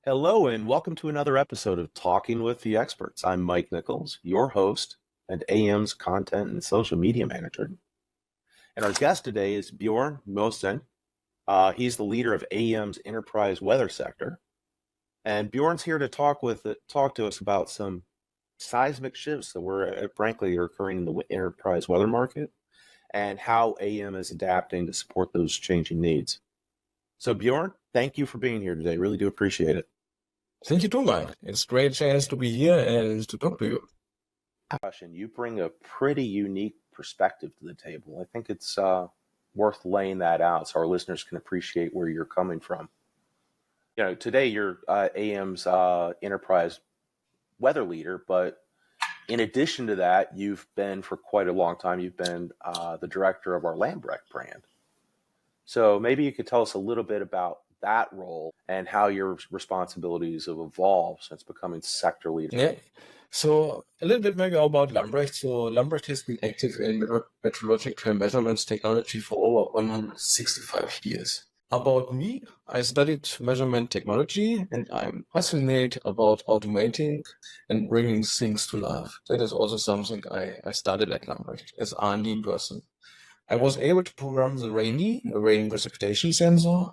Hello, and welcome to another episode of Talking with the Experts. I'm Mike Nichols, your host and AM's content and social media manager. And our guest today is Björn Mosdzien. He's the leader of AM's enterprise weather sector. And Bjorn's here to talk to us about some seismic shifts that frankly are occurring in the enterprise weather market and how AM is adapting to support those changing needs. So Bjorn, thank you for being here today. Really do appreciate it. Thank you too, Mike. It's a great chance to be here and to talk to you. You bring a pretty unique perspective to the table. I think it's worth laying that out so our listeners can appreciate where you're coming from. You know, today you're AM's enterprise weather leader, but in addition to that, you've been for quite a long time, you've been the director of our Lambrecht brand. So maybe you could tell us a little bit about that role and how your responsibilities have evolved since becoming sector leader. Yeah. So a little bit maybe about Lambrecht. So Lambrecht has been active in meteorological measurements technology for over 165 years. About me, I studied measurement technology and I'm fascinated about automating and bringing things to life. That is also something I started at Lambrecht as R&D person. I was able to program the rain precipitation sensor,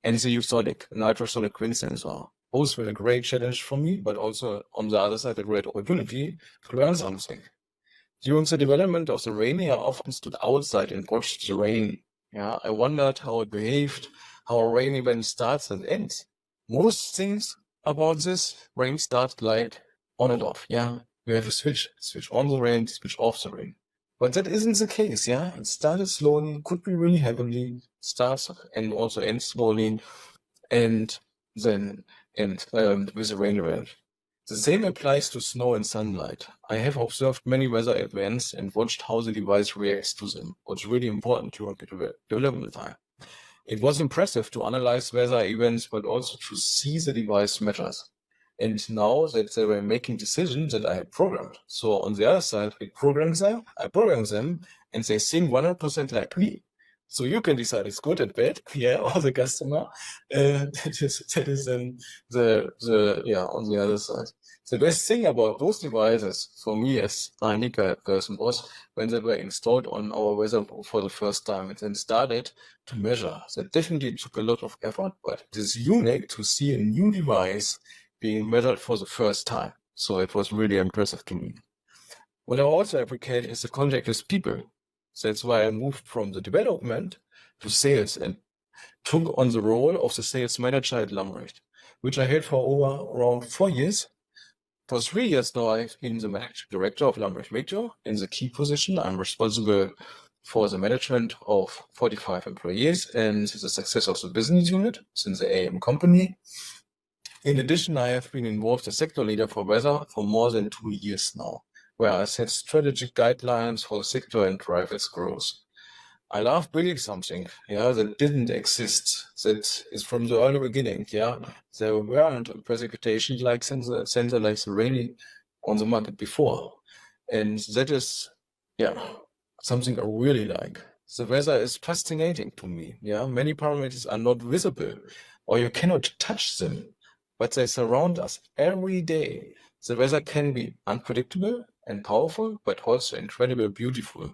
and the euphonic, nitrosonic wind sensor. Both were a great challenge for me, but also on the other side, a great opportunity to learn something. During the development of the rain, I often stood outside and watched the rain. Yeah, I wondered how it behaved, how a rain event starts and ends. Most things about this rain start like on and off. Yeah, we have a switch on the rain, switch off the rain. But that isn't the case, yeah? It started slowly, could be really heavily, starts and also ends slowly, and then end with a rain event. The same applies to snow and sunlight. I have observed many weather events and watched how the device reacts to them. What's really important during the development time. It was impressive to analyze weather events, but also to see the device measures. And now that they were making decisions that I had programmed. So on the other side, I program them, and they think 100% like me. So you can decide it's good and bad, yeah, or the customer. That is then on the other side. The best thing about those devices for me as a technical person was when they were installed on our weather for the first time and then started to measure. That definitely took a lot of effort, but it is unique to see a new device being measured for the first time. So it was really impressive to me. What I also appreciate is the contact with people. That's why I moved from the development to sales and took on the role of the sales manager at Lambrecht, which I had for around 4 years. For 3 years now, I've been the managing director of Lambrecht Meteo. In the key position, I'm responsible for the management of 45 employees and the success of the business unit since the AM company. In addition, I have been involved as sector leader for weather for more than 2 years now, where I set strategic guidelines for the sector and drive its growth. I love building something, that didn't exist. That is from the early beginning, There weren't a precipitation like sensor like the rain on the market before. And that is, something I really like. The weather is fascinating to me, Many parameters are not visible or you cannot touch them, but they surround us every day. The weather can be unpredictable and powerful, but also incredibly beautiful.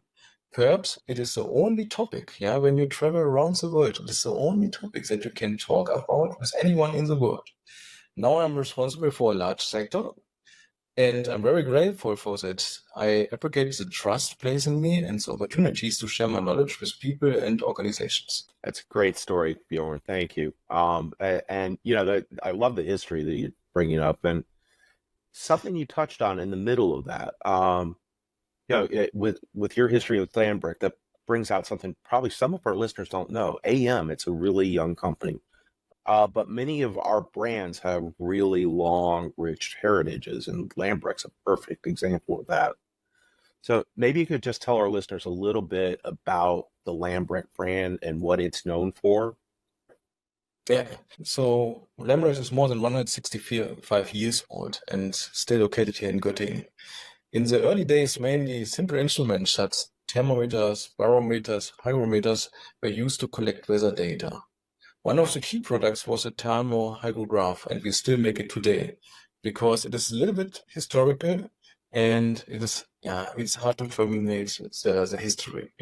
Perhaps it is the only topic, when you travel around the world, it is the only topic that you can talk about with anyone in the world. Now I'm responsible for a large sector, and I'm very grateful for that. I appreciate the trust placed in me and the opportunities to share my knowledge with people and organizations. That's a great story, Bjorn. Thank you. And I love the history that you're bringing up, and something you touched on in the middle of that. With your history with Lambrecht, that brings out something probably some of our listeners don't know. AM, it's a really young company, but many of our brands have really long, rich heritages, and Lambrecht's a perfect example of that. So maybe you could just tell our listeners a little bit about the Lambrecht brand and what it's known for. Yeah, so Lambrecht is more than 165 years old and still located here in Göttingen. In the early days, mainly simple instruments such as thermometers, barometers, hygrometers were used to collect weather data. One of the key products was a thermohydrograph, and we still make it today because it is a little bit historical and it is, it's hard to terminate the history.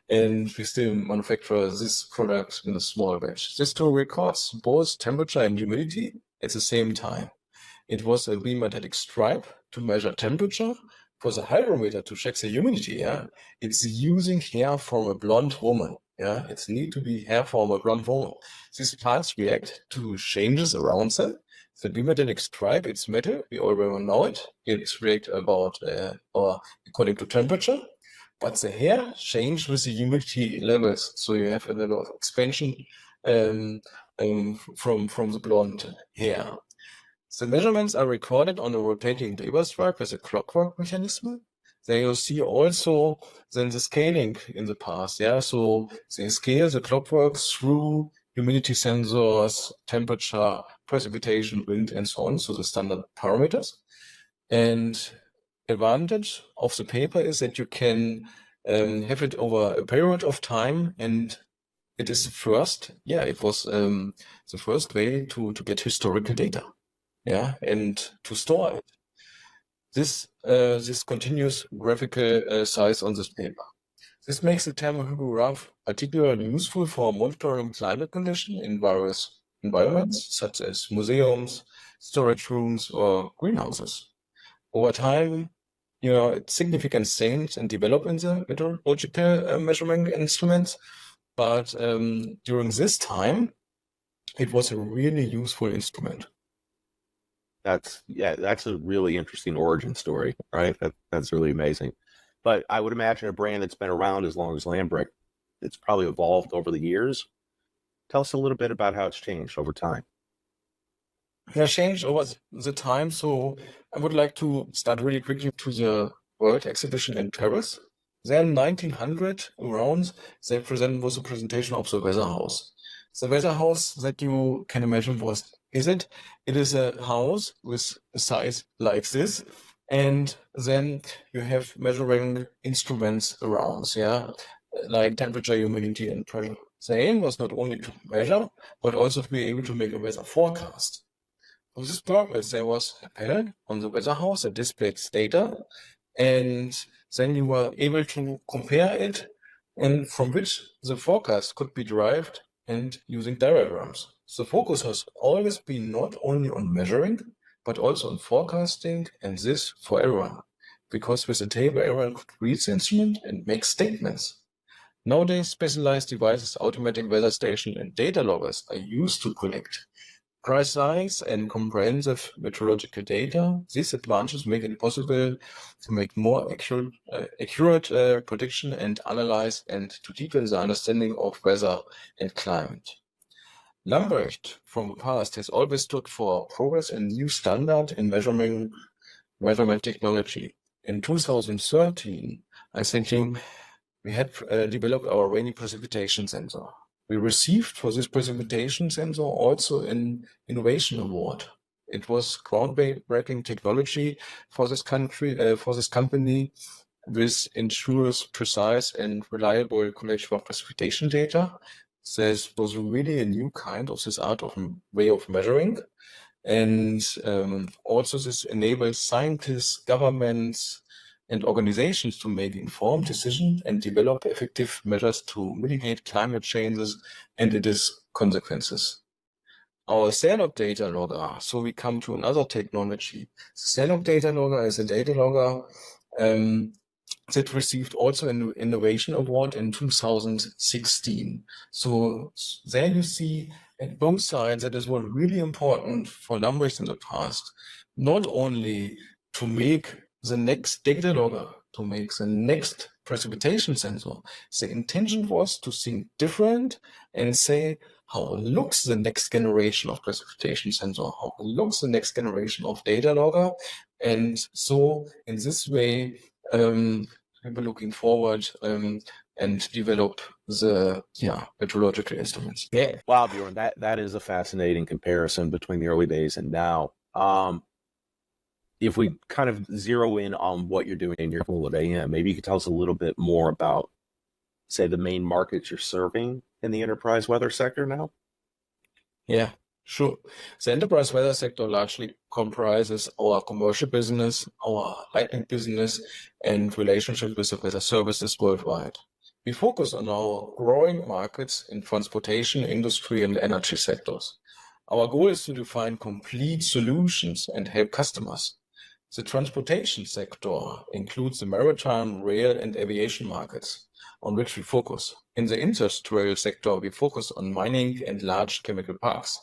And we still manufacture this product in a small batch. This tool records both temperature and humidity at the same time. It was a bimetallic stripe to measure temperature. For the hygrometer to check the humidity, it's using hair from a blonde woman. It's need to be hair from a blonde woman. These plants react to changes around them. The bimetallic stripe, it's metal. We already know it. It's react about or according to temperature. But the hair change with the humidity levels. So you have a little of expansion from the blonde hair. The measurements are recorded on a rotating data stripe with a clockwork mechanism. There you see also then the scaling in the past. So they scale the clockwork through humidity sensors, temperature, precipitation, wind, and so on. So the standard parameters. And advantage of the paper is that you can have it over a period of time, and it is the first. It was the first way to get historical data. And to store it. This continuous graphical size on this paper. This makes the thermohydrograph particularly useful for monitoring climate conditions in various environments, such as museums, storage rooms, or greenhouses. Over time, significant change and develop in the meteorological measurement instruments, but during this time, it was a really useful instrument. That's a really interesting origin story, right? That's really amazing. But I would imagine a brand that's been around as long as Lambrick, it's probably evolved over the years. Tell us a little bit about how it's changed over time. Changed over the time. So I would like to start really quickly to the World Exhibition in Paris. There in 1900 around, they was a presentation of the weather house. The weather house that you can imagine it is a house with a size like this, and then you have measuring instruments around, like temperature, humidity, and pressure. The aim was not only to measure, but also to be able to make a weather forecast. For this purpose, there was a panel on the weather house that displayed data, and then you were able to compare it, and from which the forecast could be derived and using diagrams. The focus has always been not only on measuring, but also on forecasting, and this for everyone. Because with a table, everyone could read the instrument and make statements. Nowadays, specialized devices, automatic weather station, and data loggers are used to collect precise and comprehensive meteorological data. These advantages make it possible to make more accurate prediction and analyze and to deepen the understanding of weather and climate. Lambrecht from the past has always stood for progress and new standard in measurement technology. In 2013, I think we had developed our rainy precipitation sensor. We received for this precipitation sensor also an innovation award. It was groundbreaking technology for this company, which ensures precise and reliable collection of precipitation data. This was really a new kind of this art of way of measuring. And also this enables scientists, governments, and organizations to make informed decisions and develop effective measures to mitigate climate changes and its consequences. Our Xerox data logger, so we come to another technology. Xerox data logger is a data logger that received also an innovation award in 2016. So there you see at both sides that is what really important for Lambrecht in the past, not only to make the next data logger, to make the next precipitation sensor. The intention was to think different and say, how looks the next generation of precipitation sensor? How looks the next generation of data logger? And so in this way, we're looking forward and develop the meteorological instruments. Yeah. Wow, Bjorn, that is a fascinating comparison between the early days and now. If we kind of zero in on what you're doing in your role at AM, maybe you could tell us a little bit more about, say, the main markets you're serving in the enterprise weather sector now? Yeah, sure. The enterprise weather sector largely comprises our commercial business, our lighting business, and relationship with the weather services worldwide. We focus on our growing markets in transportation, industry, and energy sectors. Our goal is to define complete solutions and help customers. The transportation sector includes the maritime, rail, and aviation markets, on which we focus. In the industrial sector, we focus on mining and large chemical parks.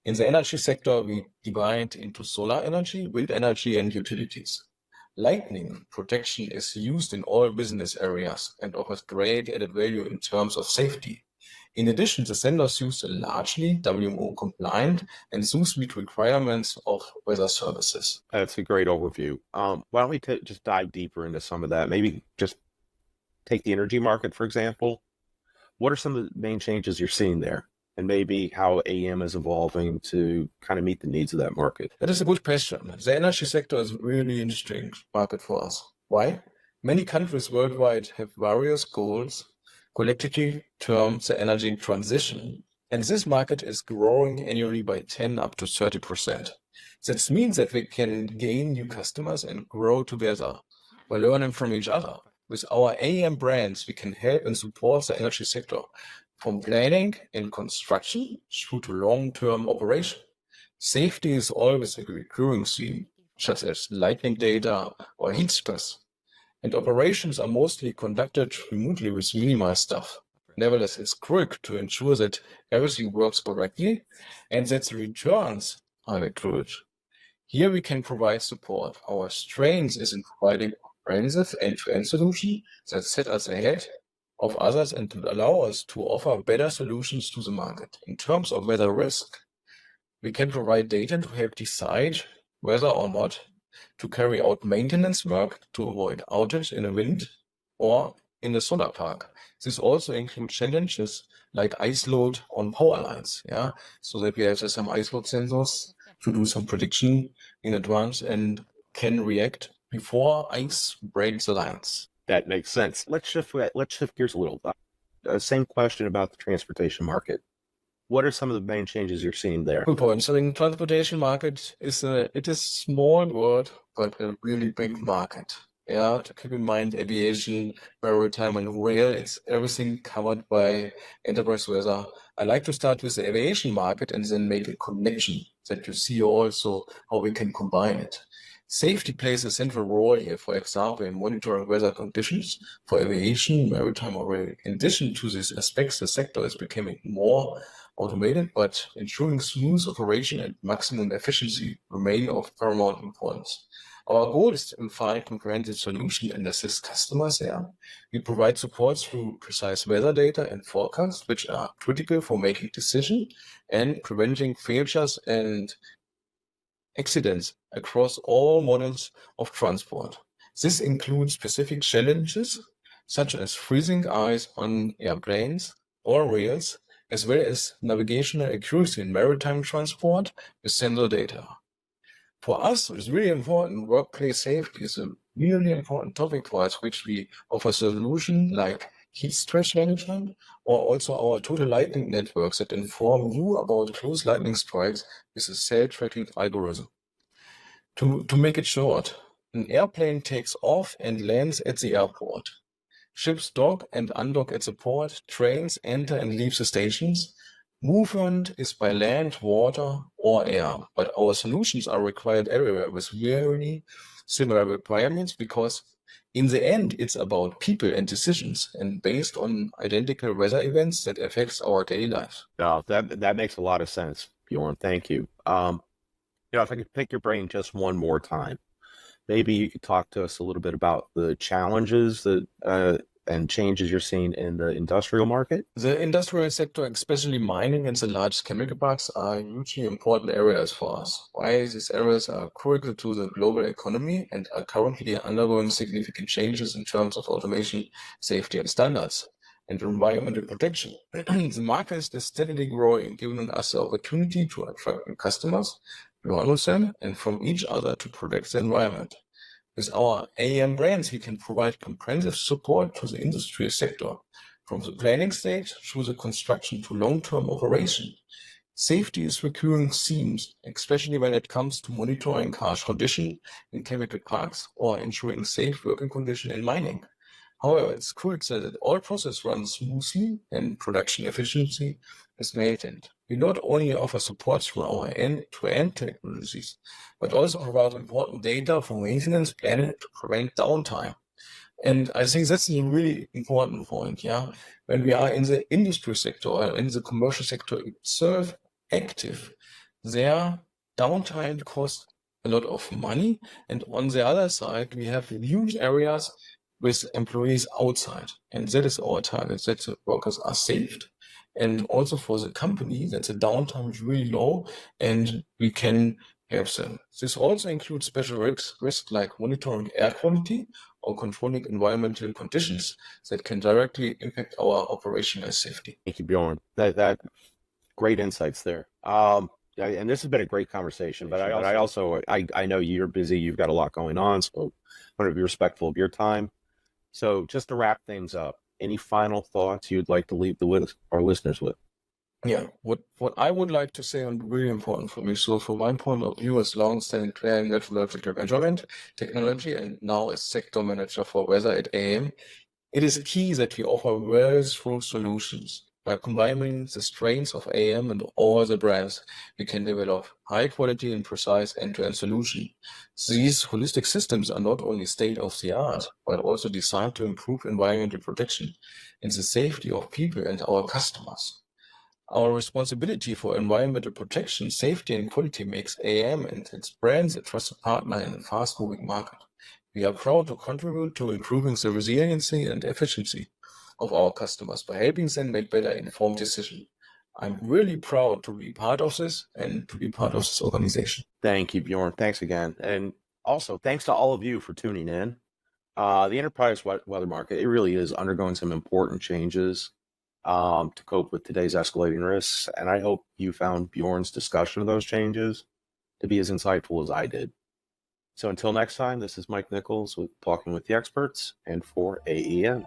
In the energy sector, we divide into solar energy, wind energy, and utilities. Lightning protection is used in all business areas and offers great added value in terms of safety. In addition, the sensors used are largely WMO compliant and thus meet requirements of weather services. That's a great overview. Why don't we just dive deeper into some of that? Maybe just take the energy market, for example. What are some of the main changes you're seeing there? And maybe how AM is evolving to kind of meet the needs of that market? That is a good question. The energy sector is a really interesting market for us. Why? Many countries worldwide have various goals, collectively termed the energy transition, and this market is growing annually by 10 up to 30%. That means that we can gain new customers and grow together by learning from each other. With our AM brands, we can help and support the energy sector from planning and construction through to long-term operation. Safety is always a recurring theme, such as lightning data or heat stress, and operations are mostly conducted remotely with minimized staff. Nevertheless, it's critical to ensure that everything works correctly and that the returns are accurate. Here we can provide support. Our strength is in providing comprehensive end-to-end solution that set us ahead of others and to allow us to offer better solutions to the market. In terms of weather risk, we can provide data to help decide whether or not to carry out maintenance work to avoid outage in a wind or in the solar park. This also includes challenges like ice load on power lines, so that we have some ice load sensors to do some prediction in advance and can react before ice breaks the lines. That makes sense. Let's shift gears a little. Same question about the transportation market. What are some of the main changes you're seeing there? Good point. So the transportation market is a small word, but a really big market. To keep in mind, aviation, maritime, and rail, it's everything covered by enterprise weather. I like to start with the aviation market and then make a connection that you see also how we can combine it. Safety plays a central role here, for example, in monitoring weather conditions for aviation, maritime, or rail. In addition to these aspects, the sector is becoming more automated, but ensuring smooth operation and maximum efficiency remain of paramount importance. Our goal is to find comprehensive solution and assist customers there. We provide support through precise weather data and forecasts, which are critical for making decisions and preventing failures and accidents across all models of transport. This includes specific challenges such as freezing ice on airplanes or rails, as well as navigational accuracy in maritime transport with sensor data. For us, it's really important. Workplace safety is a really important topic for us, which we offer solutions like heat stress management or also our total lightning networks that inform you about close lightning strikes with a cell tracking algorithm. To make it short, an airplane takes off and lands at the airport. Ships dock and undock at the port, trains enter and leave the stations. Movement is by land, water, or air, but our solutions are required everywhere with very similar requirements because in the end, it's about people and decisions and based on identical weather events that affects our daily lives. No, that makes a lot of sense, Bjorn. Thank you. If I could pick your brain just one more time, maybe you could talk to us a little bit about the challenges that and changes you're seeing in the industrial market. The industrial sector, especially mining and the large chemical parks, are hugely important areas for us. Why these areas are critical to the global economy and are currently undergoing significant changes in terms of automation, safety, and standards, and environmental protection. The market is steadily growing, giving us the opportunity to attract new customers, learn with them, and from each other to protect the environment. With our AM brands, we can provide comprehensive support to the industry sector. From the planning stage through the construction to long-term operation, safety is recurring themes, especially when it comes to monitoring harsh condition in chemical parks or ensuring safe working conditions in mining. However, it's crucial that all process runs smoothly and production efficiency is maintained. We not only offer support through our end-to-end technologies, but also provide important data for maintenance planning to prevent downtime. And I think that's a really important point, yeah. When we are in the industry sector or in the commercial sector itself active, their downtime costs a lot of money. And on the other side, we have huge areas with employees outside. And that is our target, that the workers are saved. And also for the company, that the downtime is really low and we can have them. This also includes special risks like monitoring air quality or controlling environmental conditions that can directly impact our operational safety. Thank you, Bjorn. That great insights there. And this has been a great conversation, but I know you're busy. You've got a lot going on, so I want to be respectful of your time. So just to wrap things up, any final thoughts you'd like to leave our listeners with? Yeah, what I would like to say, and really important for me, so from my point of view as long-standing player in meteorological measurement technology and now as sector manager for weather at AM, it is key that we offer well-through solutions. By combining the strengths of AM and all the brands, we can develop high quality and precise end-to-end solution. These holistic systems are not only state-of-the-art, but also designed to improve environmental protection and the safety of people and our customers. Our responsibility for environmental protection, safety, and quality makes AM and its brands a trusted partner in a fast-moving market. We are proud to contribute to improving the resiliency and efficiency of our customers by helping them make better informed decisions. I'm really proud to be part of this and to be part of this organization. Thank you, Bjorn. Thanks again. And also, thanks to all of you for tuning in. The enterprise weather market, it really is undergoing some important changes to cope with today's escalating risks. And I hope you found Bjorn's discussion of those changes to be as insightful as I did. So until next time, this is Mike Nichols with Talking with the Experts and for AEM.